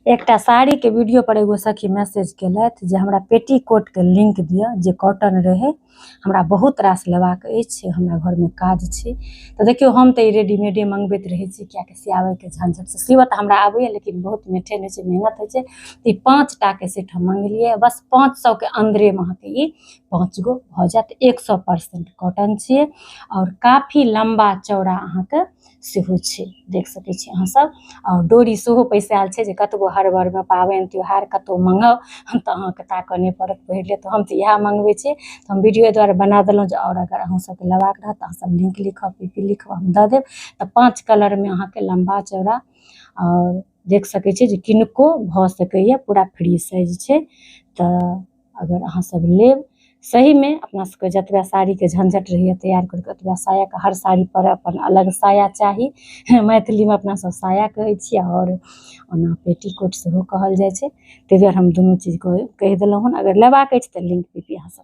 एकटा साड़ी के वीडियो पर एगो सखी मैसेज केलथि जे हमरा पेटीकोट के लिंक दिअ जे कॉटन रहे, हमरा बहुत रास लेबाक अछि, हमरा घर में काज छै। तो देखियो हम तो रेडीमेडे मंगबैत रहे छी, कियाकि सियाबे के झंझट से सिवत हमरा आबैया लेकिन बहुत मेहनत होइ छै, मेहनत होइ छै। ई 5टा के सेट हम मंगलिए, बस 500 के अंदरे में अहाँके ई 5 गो भ जात। 100% कॉटन छै और काफी लंबा चौड़ा अहाँके सेहो छै, देख सकै छी अहाँ सब। और डोरी सेहो पैसायल छै जे कतबो हड़बड़ में पाबनि त्योहार कतौ मंगाउ तऽ अहाँके ताकऽ नहि पड़त पहिर ले। तो हम तऽ इएह मंगबै छी, तो हम वीडियो द्वारा बना देलहुँ जे और अगर अहाँ सबके लेबाक रहत तऽ अहाँ सब लिंक लिखब, पीपी लिखब, हम दऽ देब। तऽ 5 कलर में अहाँके लंबा चौड़ा और देख सकै छी जे किनको भऽ सकैया, पूरा फ्री साइज छै। तऽ अगर अहाँ सब लेब सही में अपना सबके जतबा साड़ी के झंझट रहैया तैयार करके, ओतबा साया के, हर साड़ी पर अपन अलग साया चाही। मैथिली में अपना सब साया कहै छियै और ओना पेटीकोट सेहो कहल जाइ छै। ताहि दुआरे हम दुनू चीज कहि देलहुँ हन। अगर लेबाक अछि तऽ लिंक पीपी अहाँ सब